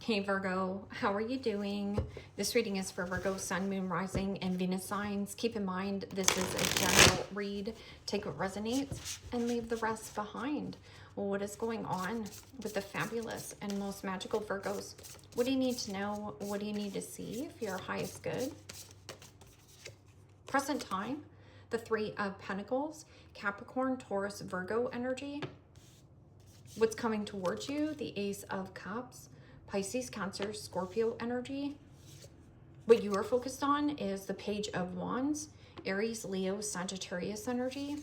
Hey Virgo, how are you doing? This reading is for Virgo, Sun, Moon, Rising, and Venus signs. Keep in mind, this is a general read. Take what resonates and leave the rest behind. Well, what is going on with the fabulous and most magical Virgos? What do you need to know? What do you need to see for your highest good? Present time, the Three of Pentacles, Capricorn, Taurus, Virgo energy. What's coming towards you? The Ace of Cups, Pisces, Cancer, Scorpio energy. What you are focused on is the Page of Wands, Aries, Leo, Sagittarius energy.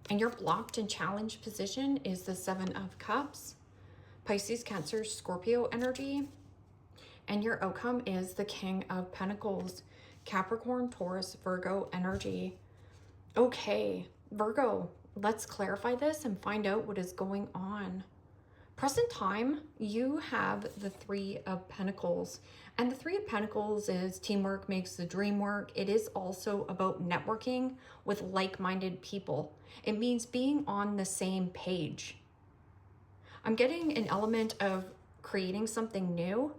And your blocked and challenged position is the Seven of Cups, Pisces, Cancer, Scorpio energy. And your outcome is the King of Pentacles, Capricorn, Taurus, Virgo energy. Okay, Virgo, let's clarify this and find out what is going on. Present time, you have the Three of Pentacles. And the Three of Pentacles is teamwork makes the dream work. It is also about networking with like-minded people. It means being on the same page. I'm getting an element of creating something new.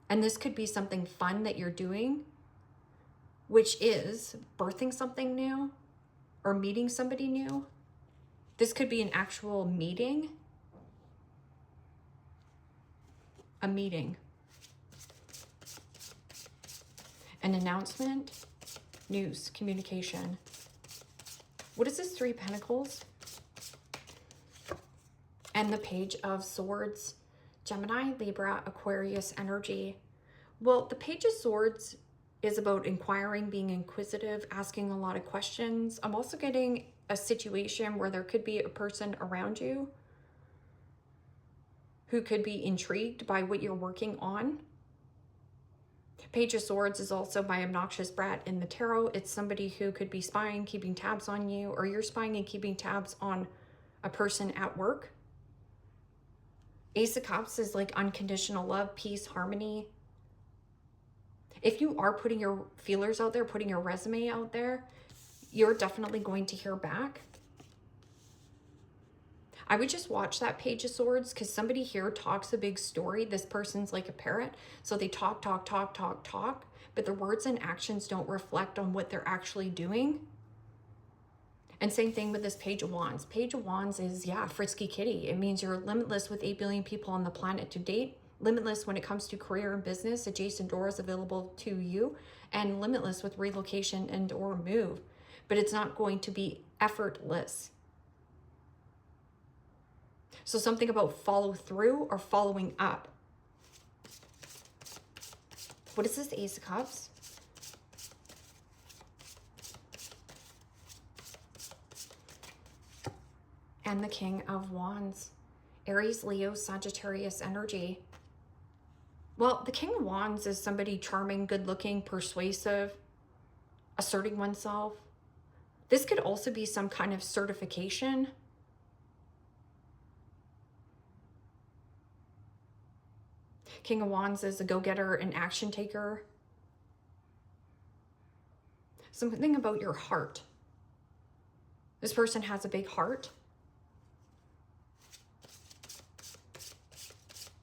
And this could be something fun that you're doing, which is birthing something new or meeting somebody new. This could be an actual meeting. A meeting, an announcement, news, communication. What is this Three of Pentacles? And the Page of Swords, Gemini, Libra, Aquarius energy. Well, the Page of Swords is about inquiring, being inquisitive, asking a lot of questions. I'm also getting a situation where there could be a person around you who could be intrigued by what you're working on. Page of Swords is also my obnoxious brat in the tarot. It's somebody who could be spying, keeping tabs on you, or you're spying and keeping tabs on a person at work. Ace of Cups is like unconditional love, peace, harmony. If you are putting your feelers out there, putting your resume out there, you're definitely going to hear back. I would just watch that Page of Swords because somebody here talks a big story. This person's like a parrot. So they talk, but their words and actions don't reflect on what they're actually doing. And same thing with this Page of Wands. Page of Wands is, yeah, frisky kitty. It means you're limitless with 8 billion people on the planet to date. Limitless when it comes to career and business, adjacent doors available to you, and limitless with relocation and or move. But it's not going to be effortless. So something about follow through or following up. What is this Ace of Cups? And the King of Wands, Aries, Leo, Sagittarius energy. Well, the King of Wands is somebody charming, good looking, persuasive, asserting oneself. This could also be some kind of certification. King of Wands is a go-getter, an action taker. Something about your heart. This person has a big heart.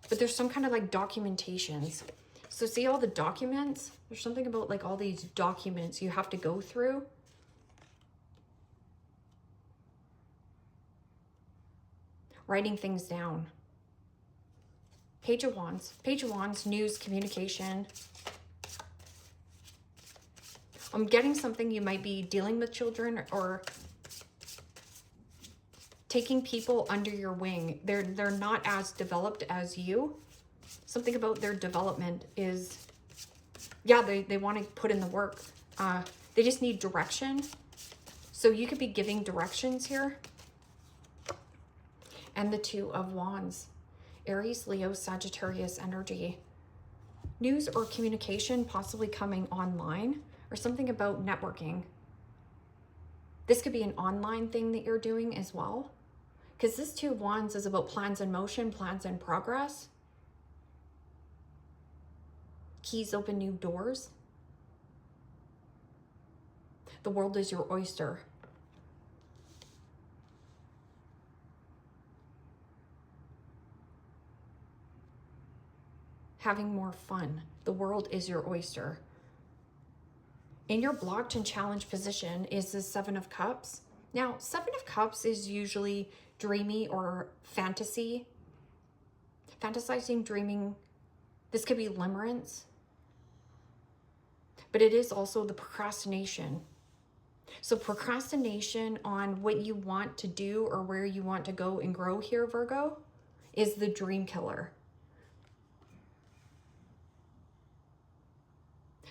But there's some kind of like documentations. So see all the documents? There's something about like all these documents you have to go through. Writing things down. Page of Wands. Page of Wands, news, communication. I'm getting something you might be dealing with children or taking people under your wing. They're not as developed as you. Something about their development is, yeah, they want to put in the work. They just need direction. So you could be giving directions here. And the Two of Wands. Aries, Leo, Sagittarius energy. News or communication possibly coming online or something about networking. This could be an online thing that you're doing as well. Because this Two of Wands is about plans in motion, plans in progress. Keys open new doors. The world is your oyster. having more fun. The world is your oyster. In your blocked and challenged position is the Seven of Cups. Now, Seven of Cups is usually dreamy or fantasy. Fantasizing, dreaming. This could be limerence. But it is also the procrastination. So procrastination on what you want to do or where you want to go and grow here, Virgo, is the dream killer.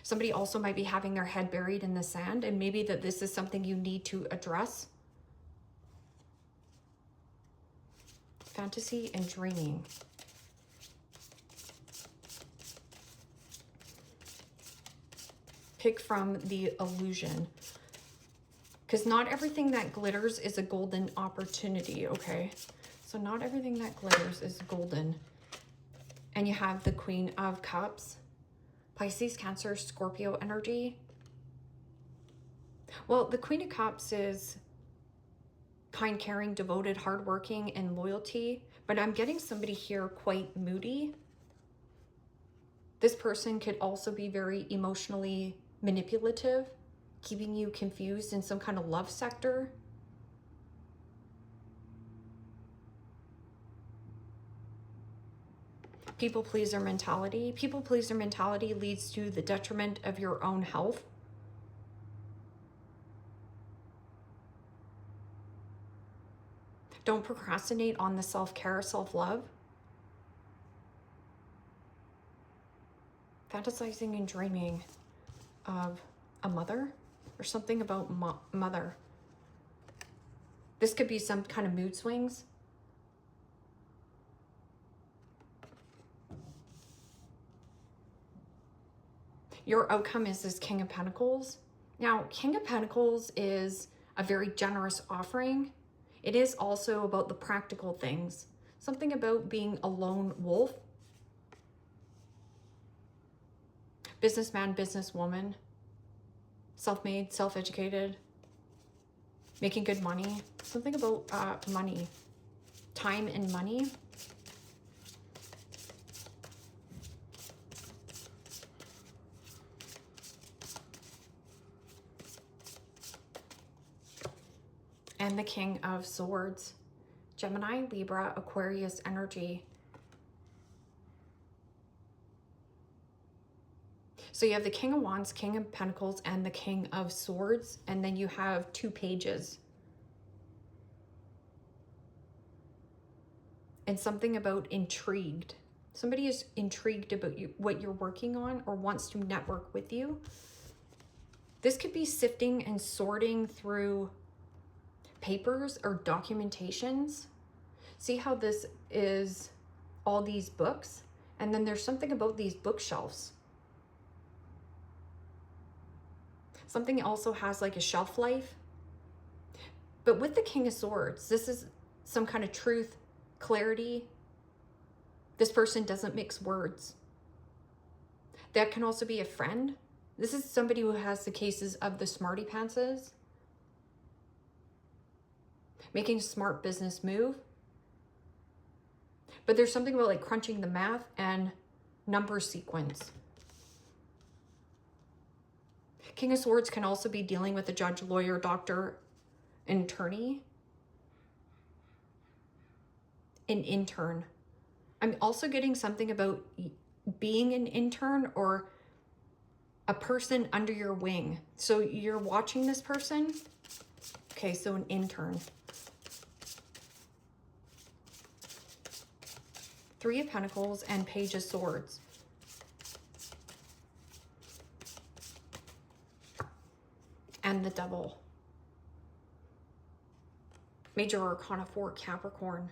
Somebody also might be having their head buried in the sand, and maybe that this is something you need to address. Fantasy and dreaming. Pick from the illusion. Because not everything that glitters is a golden opportunity, okay? So not everything that glitters is golden. And you have the Queen of Cups. Pisces, Cancer, Scorpio energy. Well, the Queen of Cups is kind, caring, devoted, hardworking, and loyalty. But I'm getting somebody here quite moody. This person could also be very emotionally manipulative, keeping you confused in some kind of love sector. People pleaser mentality. People pleaser mentality leads to the detriment of your own health. Don't procrastinate on the self-care, self-love. Fantasizing and dreaming of a mother or something about mother. This could be some kind of mood swings. Your outcome is this King of Pentacles. Now, King of Pentacles is a very generous offering. It is also about the practical things. Something about being a lone wolf. Businessman, businesswoman. Self-made, self-educated. Making good money. Something about money. Time and money. And the King of Swords. Gemini, Libra, Aquarius energy. So you have the King of Wands, King of Pentacles, and the King of Swords. And then you have 2 pages. And something about intrigued. Somebody is intrigued about what you're working on or wants to network with you. This could be sifting and sorting through papers or documentations. See how this is all these books? And then there's something about these bookshelves. Something also has like a shelf life. But with the King of Swords, this is some kind of truth, clarity. This person doesn't mix words. That can also be a friend. This is somebody who has the cases of the smarty pantses. Making a smart business move. But there's something about like crunching the math and number sequence. King of Swords can also be dealing with a judge, lawyer, doctor, an attorney. An intern. I'm also getting something about being an intern or a person under your wing. So you're watching this person. Okay, so an intern. 3 of Pentacles and Page of Swords. And the Devil. Major Arcana 4, Capricorn.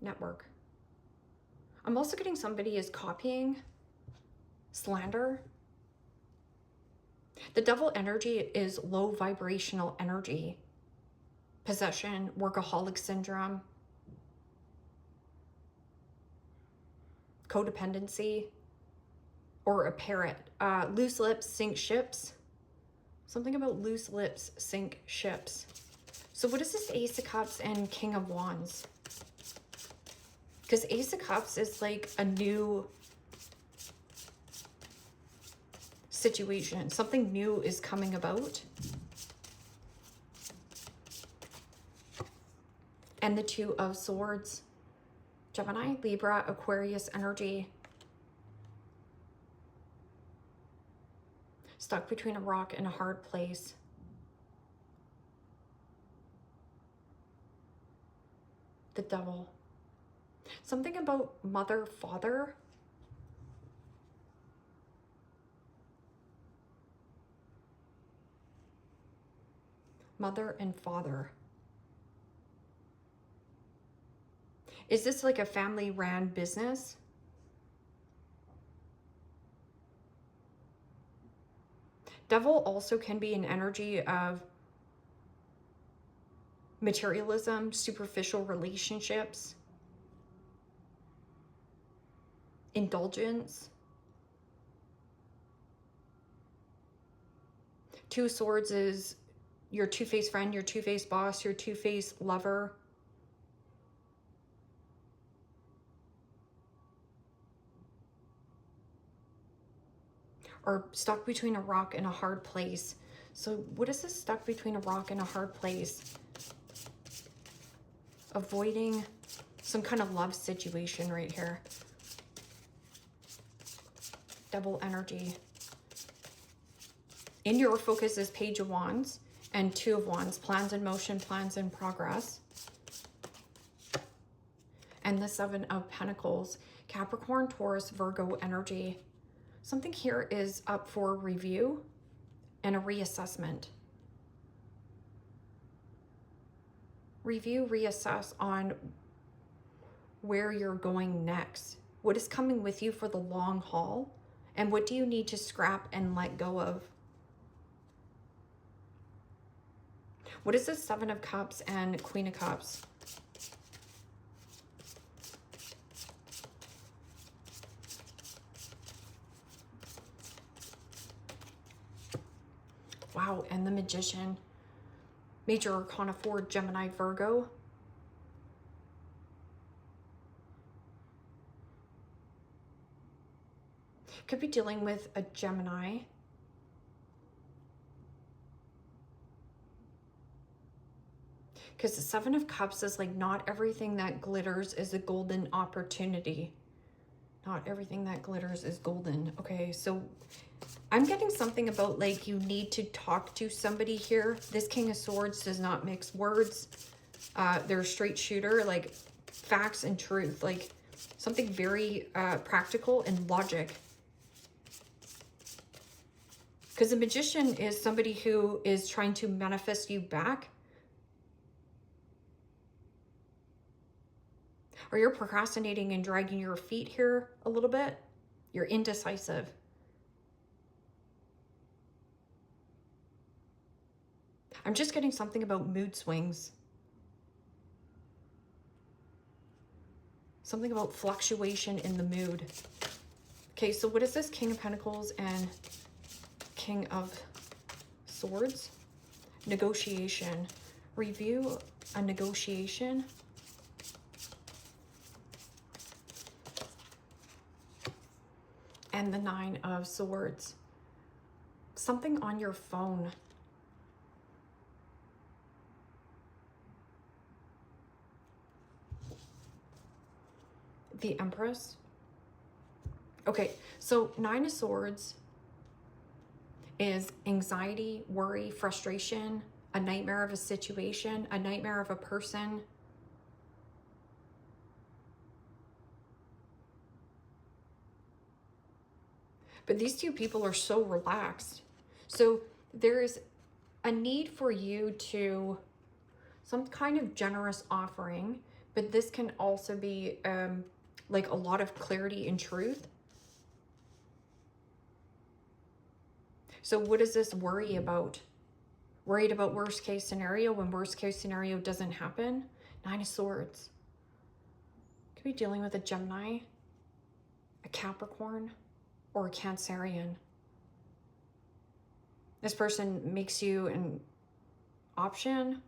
Network. I'm also getting somebody is copying, slander. The Devil energy is low vibrational energy. Possession, workaholic syndrome, codependency, or a parrot. Loose lips sink ships. Something about loose lips sink ships. So what is this Ace of Cups and King of Wands? Because Ace of Cups is like a new situation. Something new is coming about. And the Two of Swords. Gemini, Libra, Aquarius energy. Stuck between a rock and a hard place. The Devil. Something about mother, father. Mother and father. Is this like a family-ran business? Devil also can be an energy of materialism, superficial relationships, indulgence. Two of Swords is your two-faced friend, your two-faced boss, your two-faced lover. Or stuck between a rock and a hard place. So what is this stuck between a rock and a hard place? Avoiding some kind of love situation right here. Devil energy. In your focus is Page of Wands and Two of Wands. Plans in motion, plans in progress. And the Seven of Pentacles. Capricorn, Taurus, Virgo energy. Something here is up for review and a reassessment. Review, reassess on where you're going next. What is coming with you for the long haul? And what do you need to scrap and let go of? What is the Seven of Cups and Queen of Cups? Wow, and the Magician. Major Arcana 4, Gemini, Virgo. Could be dealing with a Gemini. Because the Seven of Cups is like, not everything that glitters is a golden opportunity. Not everything that glitters is golden. Okay, so I'm getting something about like you need to talk to somebody here. This King of Swords does not mix words. They're a straight shooter, like facts and truth, like something very practical and logic. Because the Magician is somebody who is trying to manifest you back. Or you're procrastinating and dragging your feet here a little bit. You're indecisive. I'm just getting something about mood swings. Something about fluctuation in the mood. Okay, so what is this King of Pentacles and King of Swords? Negotiation. Review a negotiation. And the Nine of Swords. Something on your phone. The Empress. Okay, so Nine of Swords is anxiety, worry, frustration, a nightmare of a situation, a nightmare of a person. But these two people are so relaxed. So there is a need for you to, some kind of generous offering, but this can also be like a lot of clarity and truth. So what is this worry about? Worried about worst case scenario when worst case scenario doesn't happen? Nine of Swords. Could be dealing with a Gemini, a Capricorn, or a Cancerian. This person makes you an option,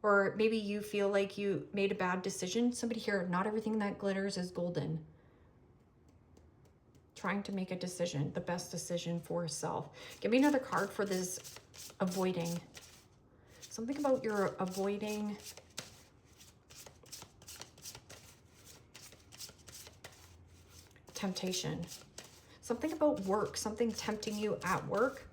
Or maybe you feel like you made a bad decision. Somebody here, not everything that glitters is golden. Trying to make a decision, the best decision for self. Give me another card for this avoiding. Something about your avoiding. Temptation. Something about work, something tempting you at work.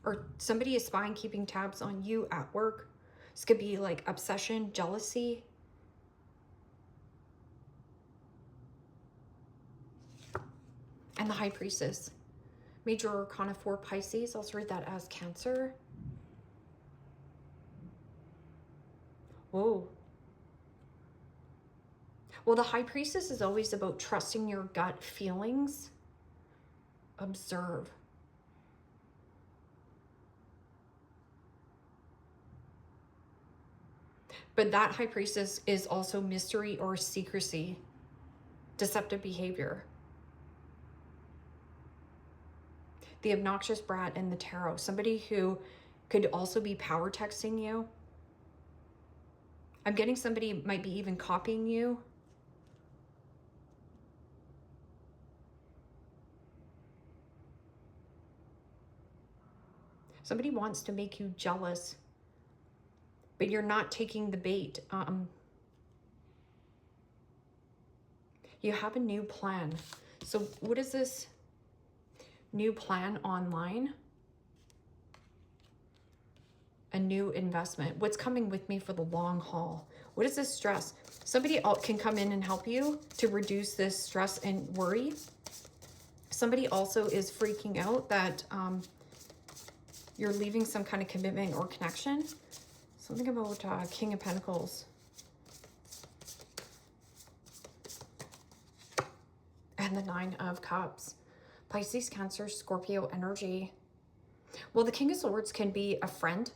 Or somebody is spying, keeping tabs on you at work. This could be like obsession, jealousy. And the High Priestess. Major Arcana for Pisces. I'll read that as Cancer. Whoa. Well, the High Priestess is always about trusting your gut feelings. Observe. But that High Priestess is also mystery or secrecy, deceptive behavior. The obnoxious brat in the tarot, somebody who could also be power texting you. I'm getting somebody might be even copying you. Somebody wants to make you jealous, but you're not taking the bait. You have a new plan. So what is this new plan online? A new investment. What's coming with me for the long haul? What is this stress? Somebody else can come in and help you to reduce this stress and worry. Somebody also is freaking out that you're leaving some kind of commitment or connection. Something about King of Pentacles. And the Nine of Cups. Pisces, Cancer, Scorpio energy. Well, the King of Swords can be a friend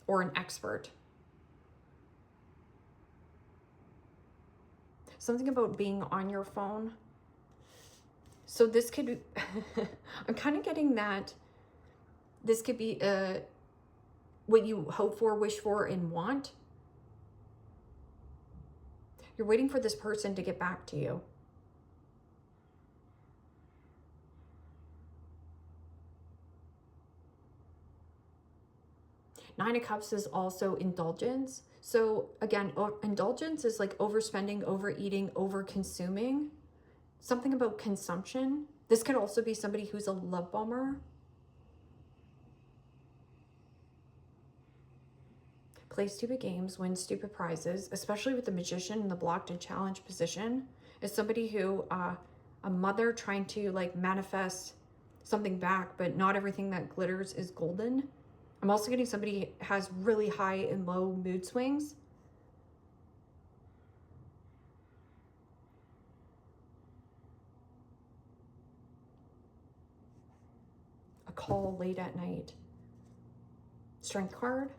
or an expert. Something about being on your phone. So this could, I'm kind of getting that this could be what you hope for, wish for, and want. You're waiting for this person to get back to you. Nine of Cups is also indulgence. So again, indulgence is like overspending, overeating, over-consuming. Something about consumption. This could also be somebody who's a love bomber. Play stupid games, win stupid prizes, especially with the Magician in the blocked and challenged position. Is somebody who, a mother trying to like manifest something back, but not everything that glitters is golden. I'm also getting somebody has really high and low mood swings. A call late at night. Strength card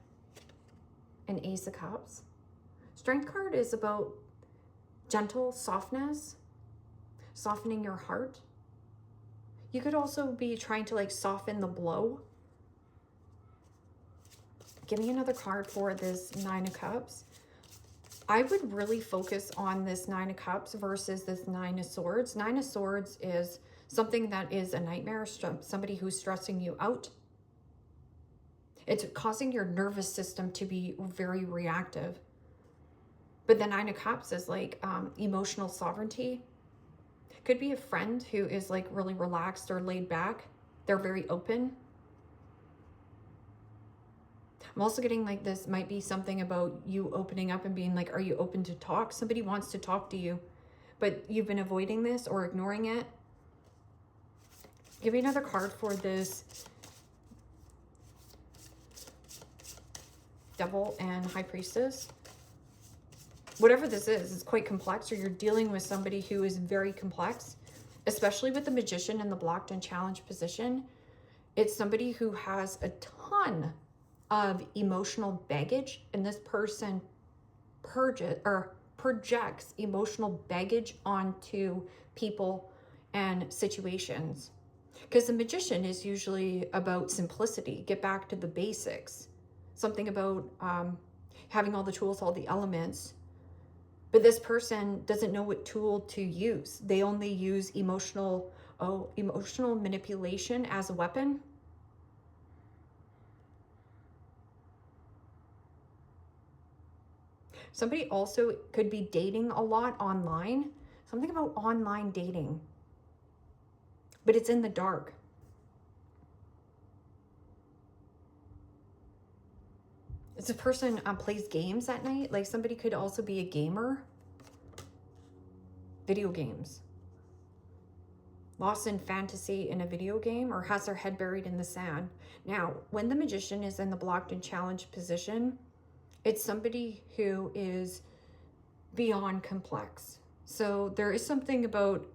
and Ace of Cups. Strength card is about gentle softness, softening your heart. You could also be trying to like soften the blow. Give me another card for this Nine of Cups. I would really focus on this Nine of Cups versus this Nine of Swords. Nine of Swords is something that is a nightmare, somebody who's stressing you out. It's causing your nervous system to be very reactive. But the Nine of Cups is like emotional sovereignty. Could be a friend who is like really relaxed or laid back. They're very open. I'm also getting like this might be something about you opening up and being like, are you open to talk? Somebody wants to talk to you, but you've been avoiding this or ignoring it. Give me another card for this Devil and High Priestess. Whatever this is, it's quite complex, or you're dealing with somebody who is very complex, especially with the Magician in the blocked and challenged position. It's somebody who has a ton of emotional baggage, and this person projects emotional baggage onto people and situations. Because the magician is usually about simplicity, get back to the basics. Something about having all the tools, all the elements. But this person doesn't know what tool to use. They only use emotional manipulation as a weapon. Somebody also could be dating a lot online. Something about online dating. But it's in the dark. It's a person plays games at night. Like somebody could also be a gamer. Video games. Lost in fantasy in a video game, or has their head buried in the sand. Now, when the magician is in the blocked and challenged position, it's somebody who is beyond complex. So there is something about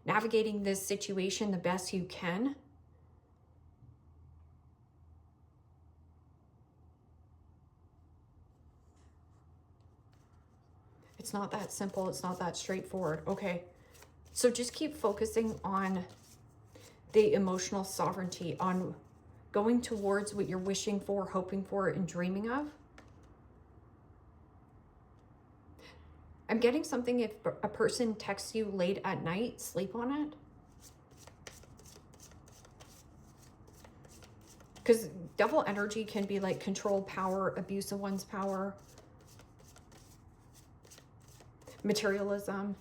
navigating this situation the best you can. It's not that simple. It's not that straightforward. Okay. So just keep focusing on the emotional sovereignty, on going towards what you're wishing for, hoping for, and dreaming of. I'm getting something, if a person texts you late at night, sleep on it. Because double energy can be like control, power, abuse of one's power, materialism,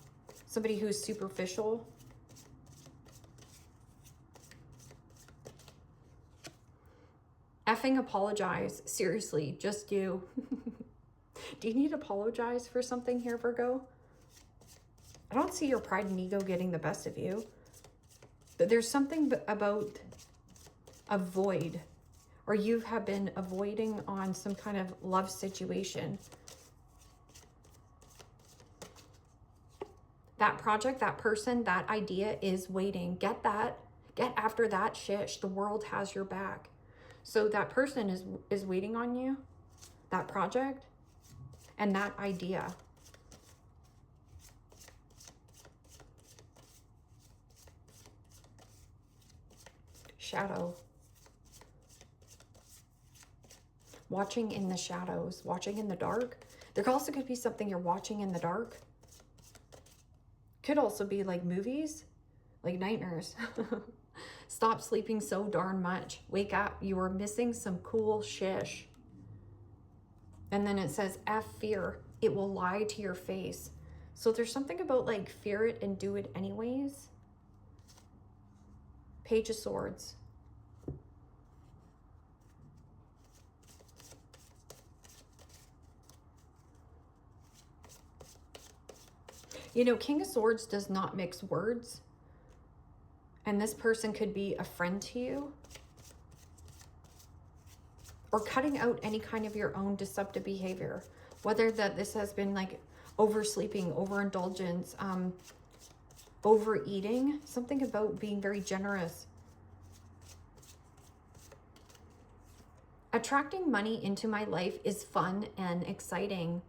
somebody who's superficial. Effing apologize. Seriously, just do. Do you need to apologize for something here, Virgo? I don't see your pride and ego getting the best of you. But there's something about a void, or you have been avoiding on some kind of love situation. That project, that person, that idea is waiting. Get that. Get after that shish. The world has your back. So that person is waiting on you, that project, and that idea. Shadow. Watching in the shadows, watching in the dark. There also could be something you're watching in the dark. Could also be like movies, like nightmares. Stop sleeping so darn much. Wake up. You are missing some cool shish. And then it says, F fear. It will lie to your face. So there's something about like fear it and do it anyways. Page of Swords. You know, King of Swords does not mix words. And this person could be a friend to you. Or cutting out any kind of your own deceptive behavior. Whether that this has been like oversleeping, overindulgence, overeating. Something about being very generous. Attracting money into my life is fun and exciting.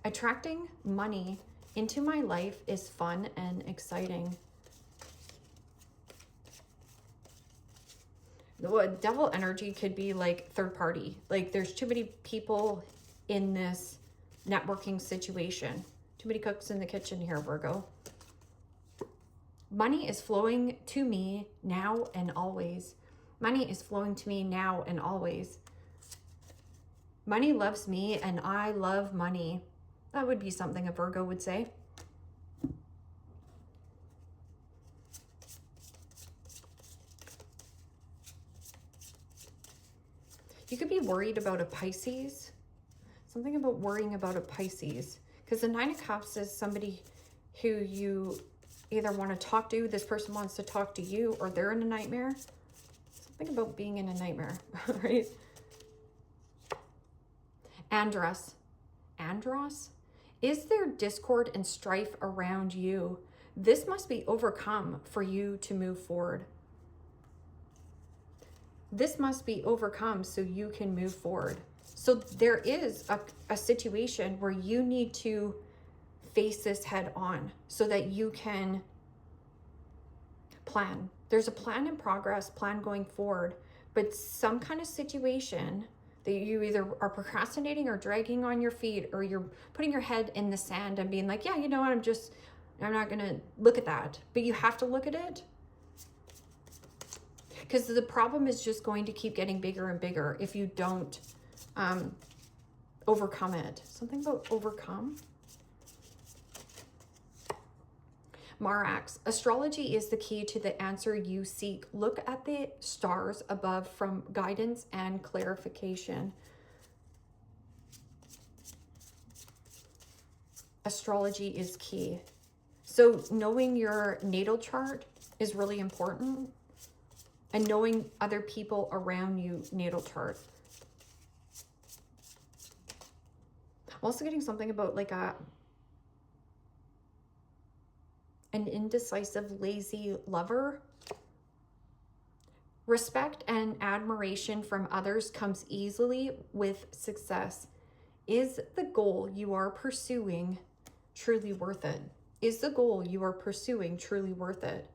Attracting money into my life is fun and exciting. The devil energy could be like third party. Like there's too many people in this networking situation. Too many cooks in the kitchen here, Virgo. Money is flowing to me now and always. Money is flowing to me now and always. Money loves me and I love money. That would be something a Virgo would say. You could be worried about a Pisces. Something about worrying about a Pisces. Because the Nine of Cups is somebody who you either want to talk to, this person wants to talk to you, or they're in a nightmare. Something about being in a nightmare, right? Andros. Andros? Is there discord and strife around you? This must be overcome for you to move forward. This must be overcome so you can move forward. So there is a situation where you need to face this head on so that you can plan. There's a plan in progress, plan going forward, but some kind of situation that you either are procrastinating or dragging on your feet, or you're putting your head in the sand and being like, yeah, you know what, I'm not going to look at that. But you have to look at it, because the problem is just going to keep getting bigger and bigger if you don't overcome it. Something about overcome. Marax, astrology is the key to the answer you seek. Look at the stars above from guidance and clarification. Astrology is key. So knowing your natal chart is really important, and knowing other people around you natal chart. I'm also getting something about like an indecisive, lazy lover. Respect and admiration from others comes easily with success. Is the goal you are pursuing truly worth it? Is the goal you are pursuing truly worth it?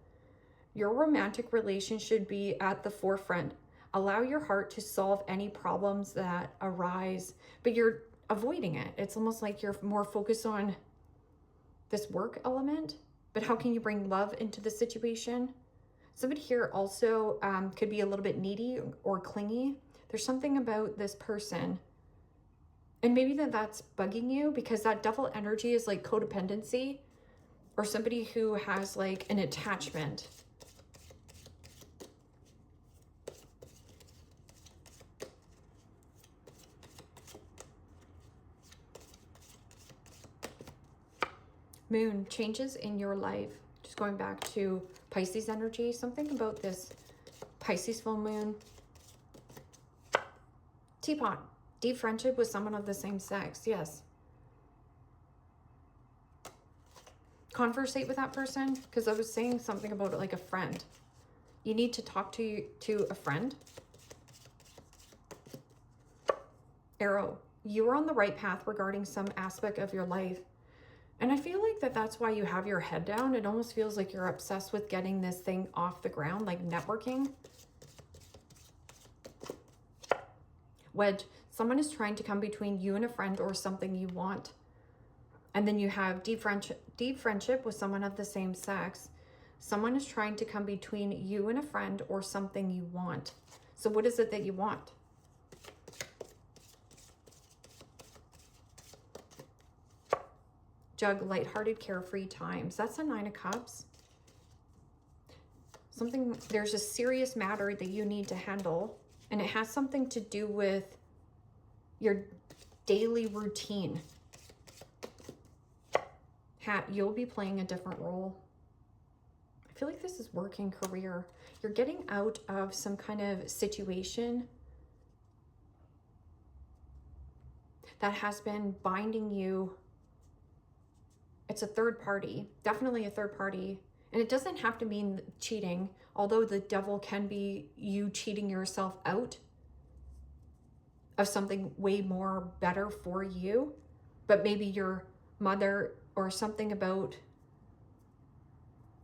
Your romantic relation should be at the forefront. Allow your heart to solve any problems that arise, but you're avoiding it. It's almost like you're more focused on this work element. But how can you bring love into the situation? Somebody here also could be a little bit needy or clingy. There's something about this person. And maybe that's bugging you, because that devil energy is like codependency, or somebody who has like an attachment. Moon, changes in your life. Just going back to Pisces energy, something about this Pisces full moon. Teapot, deep friendship with someone of the same sex. Yes. Conversate with that person, because I was saying something about it like a friend. You need to talk to a friend. Arrow, you are on the right path regarding some aspect of your life. And I feel like that's why you have your head down. It almost feels like you're obsessed with getting this thing off the ground, like networking. Wedge, someone is trying to come between you and a friend or something you want. And then you have deep friendship with someone of the same sex. Someone is trying to come between you and a friend or something you want. So what is it that you want? Jug, lighthearted, carefree times. That's a 9 of Cups. There's a serious matter that you need to handle, and it has something to do with your daily routine. Hat, you'll be playing a different role. I feel like this is work and career. You're getting out of some kind of situation that has been binding you. It's a third party, definitely a third party. And it doesn't have to mean cheating, although the devil can be you cheating yourself out of something way more better for you. But maybe your mother, or something about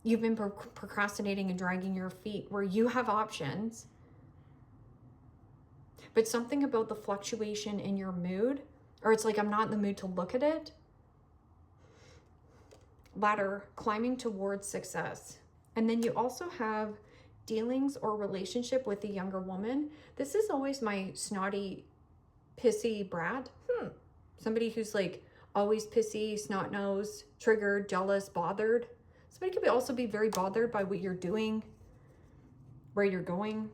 you've been procrastinating and dragging your feet, where you have options. But something about the fluctuation in your mood, or it's like, I'm not in the mood to look at it. Ladder, climbing towards success. And then you also have dealings or relationship with a younger woman. This is always my snotty, pissy brat. Somebody who's like always pissy, snot-nosed, triggered, jealous, bothered. Somebody could also be very bothered by what you're doing, where you're going.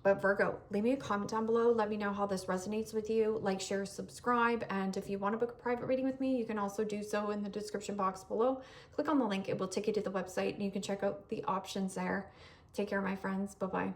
But Virgo, leave me a comment down below. Let me know how this resonates with you. Like, share, subscribe. And if you want to book a private reading with me, you can also do so in the description box below. Click on the link. It will take you to the website and you can check out the options there. Take care, my friends. Bye-bye.